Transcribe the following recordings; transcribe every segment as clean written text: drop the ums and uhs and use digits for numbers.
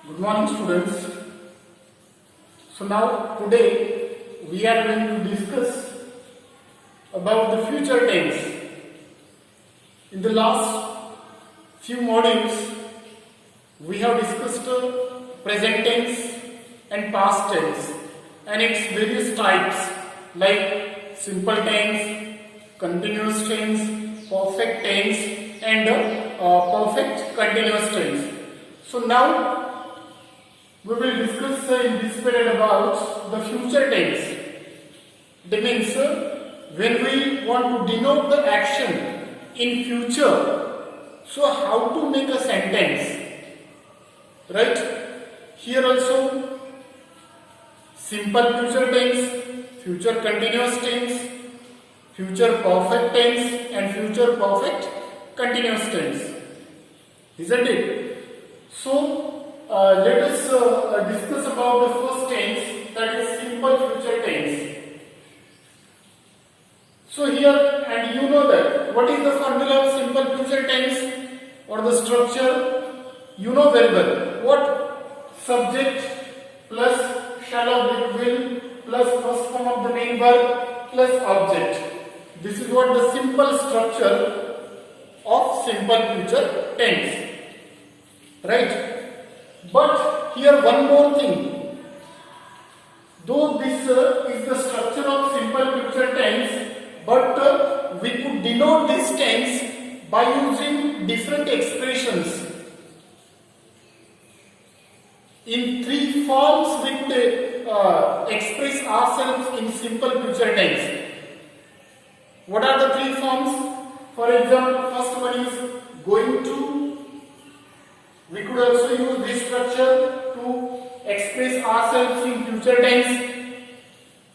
Good morning, students. So now today we are going to discuss about the future tense. In the last few modules we have discussed present tense and past tense and its various types like simple tense, continuous tense, perfect tense and perfect continuous tense. So now we will discuss in this period about the future tense. That means when we want to denote the action in future, so how to make a sentence, right? Here also simple future tense, future continuous tense, future perfect tense and future perfect continuous tense, isn't it? So let us discuss about the first tense, that is simple future tense. So here, and you know that what is the formula of simple future tense or the structure? You know very well. What? Subject plus shall or will plus first form of the main verb plus object. This is what the simple structure of simple future tense, right? But here one more thing. Though this is the structure of simple future tense, but we could denote this tense by using different expressions. In three forms we could express ourselves in simple future tense. What are the three forms? For example, first one is going to. We could also use this structure to express ourselves in future tense.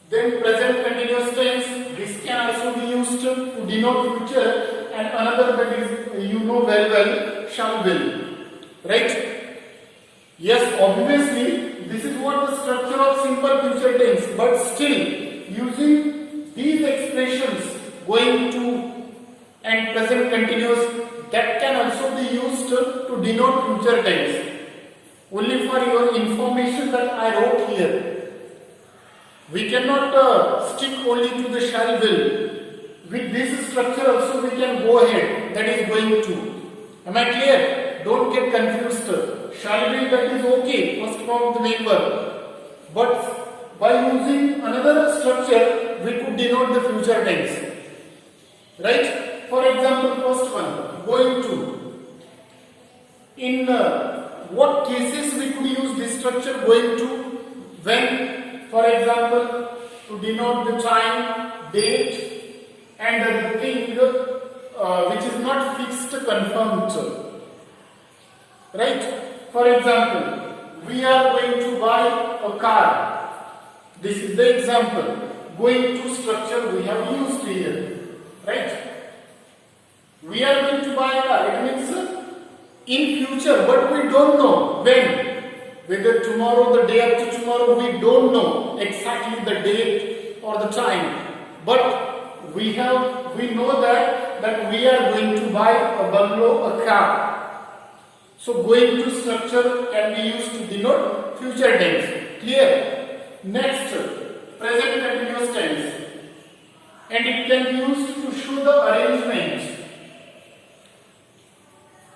Then present continuous tense. This can also be used to denote future, and another that is you know very well, shall will. Right? Yes, obviously this is what the structure of simple future tense, but still using these expressions going to and present continuous, that can also be used to denote future tense. Only for your information that I wrote here. We cannot stick only to the shall will. With this structure also we can go ahead, that is going to. Am I clear? Don't get confused. Shall will, that is okay, first form of the main verb. But by using another structure we could denote the future tense. Right? For example, first one, going to. In what cases we could use this structure going to? When, for example, to denote the time, date and the thing which is not fixed, confirmed. Right? For example, we are going to buy a car. This is the example. Going to structure we have used here. Right? We are going to buy a car. It means in future, but we don't know when. Whether tomorrow, the day after tomorrow, we don't know exactly the date or the time. But we know that we are going to buy a bungalow, a car. So going to structure can be used to denote future tense. Clear? Next, present continuous tense. And it can be used to show the arrangement.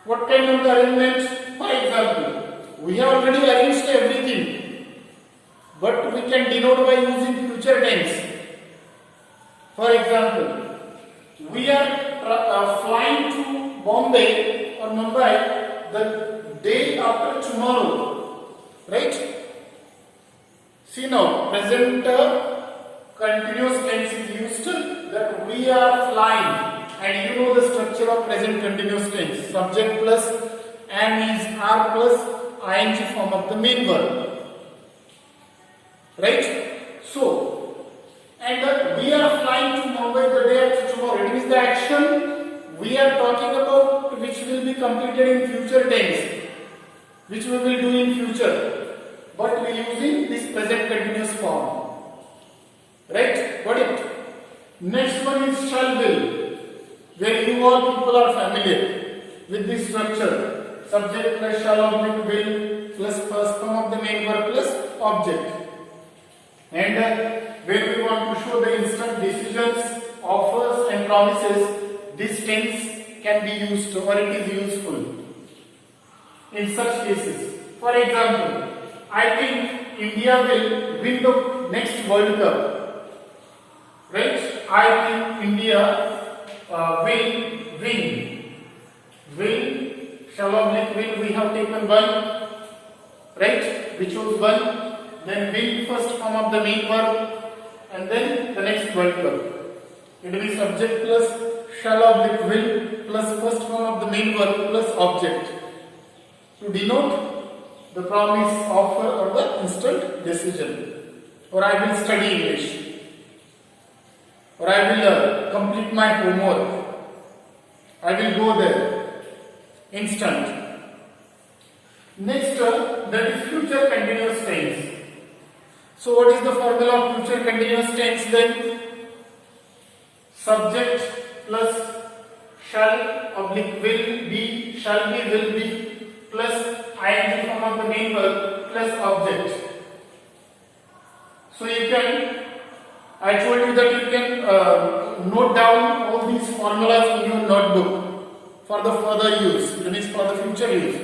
What kind of arrangement? For example, we have already arranged everything, but we can denote by using future tense. For example, we are flying to Bombay or Mumbai the day after tomorrow, right? See now, present continuous tense is used that we are flying. And you know the structure of present continuous tense. Subject plus am is are plus ing form of the main verb. Right? So, and we are flying to Mumbai the day after tomorrow. It is the action we are talking about which will be completed in future tense. Which we will do in future. But we are using this present continuous form. Right? Got it? Next one is shall will. Where you all people are familiar with this structure. subject plus shall oblique will plus first form of the main verb plus object. And when we want to show the instant decisions, offers and promises, this tense can be used or it is useful in such cases. For example, I think India will win the next World Cup. Right? I think India will win. Will, shall oblique will, we have taken one. Right? We chose one. Then will first form of the main verb and then the next World Cup. It will be subject plus shall oblique will plus first form of the main verb plus object to denote the promise, offer or the instant decision. Or I will study English. Or I will complete my homework. I will go there. Instant. Next, that is future continuous tense. So what is the formula of future continuous tense then? Subject plus shall oblique will be, shall be will be plus ing form of the main verb plus object. So you can, I told you that you can note down all these formulas in your notebook for the further use, that means for the future use,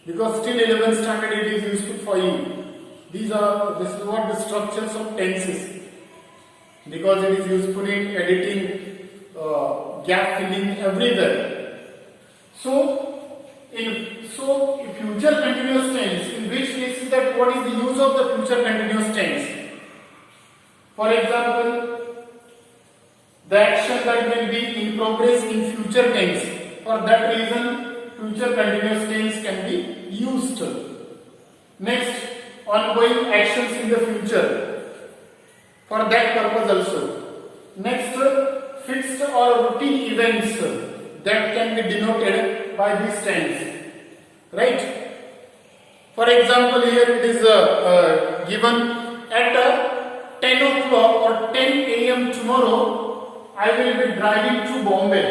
because till 11th standard it is useful for you. This is what the structures of tenses, because it is useful in editing, gap filling everywhere. So, in future continuous tense, in which case is that what is the use of the future continuous tense? For example, the action that will be in progress in future tense. For that reason, future continuous tense can be used. Next, ongoing actions in the future. For that purpose also. Next, fixed or routine events that can be denoted by this tense. Right? For example, here it is given at 10 o'clock or 10 a.m. tomorrow, I will be driving to Bombay.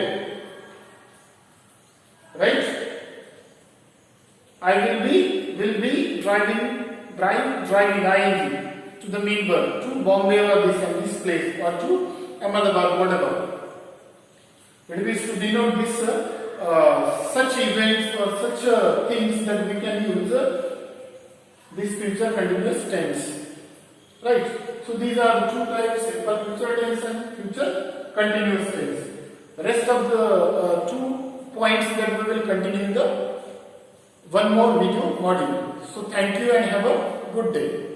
Right? I will be driving ing to the main verb, to Bombay or this place or to Ahmedabad, whatever. It is to denote this such events or such things that we can use this future continuous tense. Right? So these are the two types, simple future tense and future continuous tense. The rest of the 2 points that we will continue in the one more video module. So thank you and have a good day.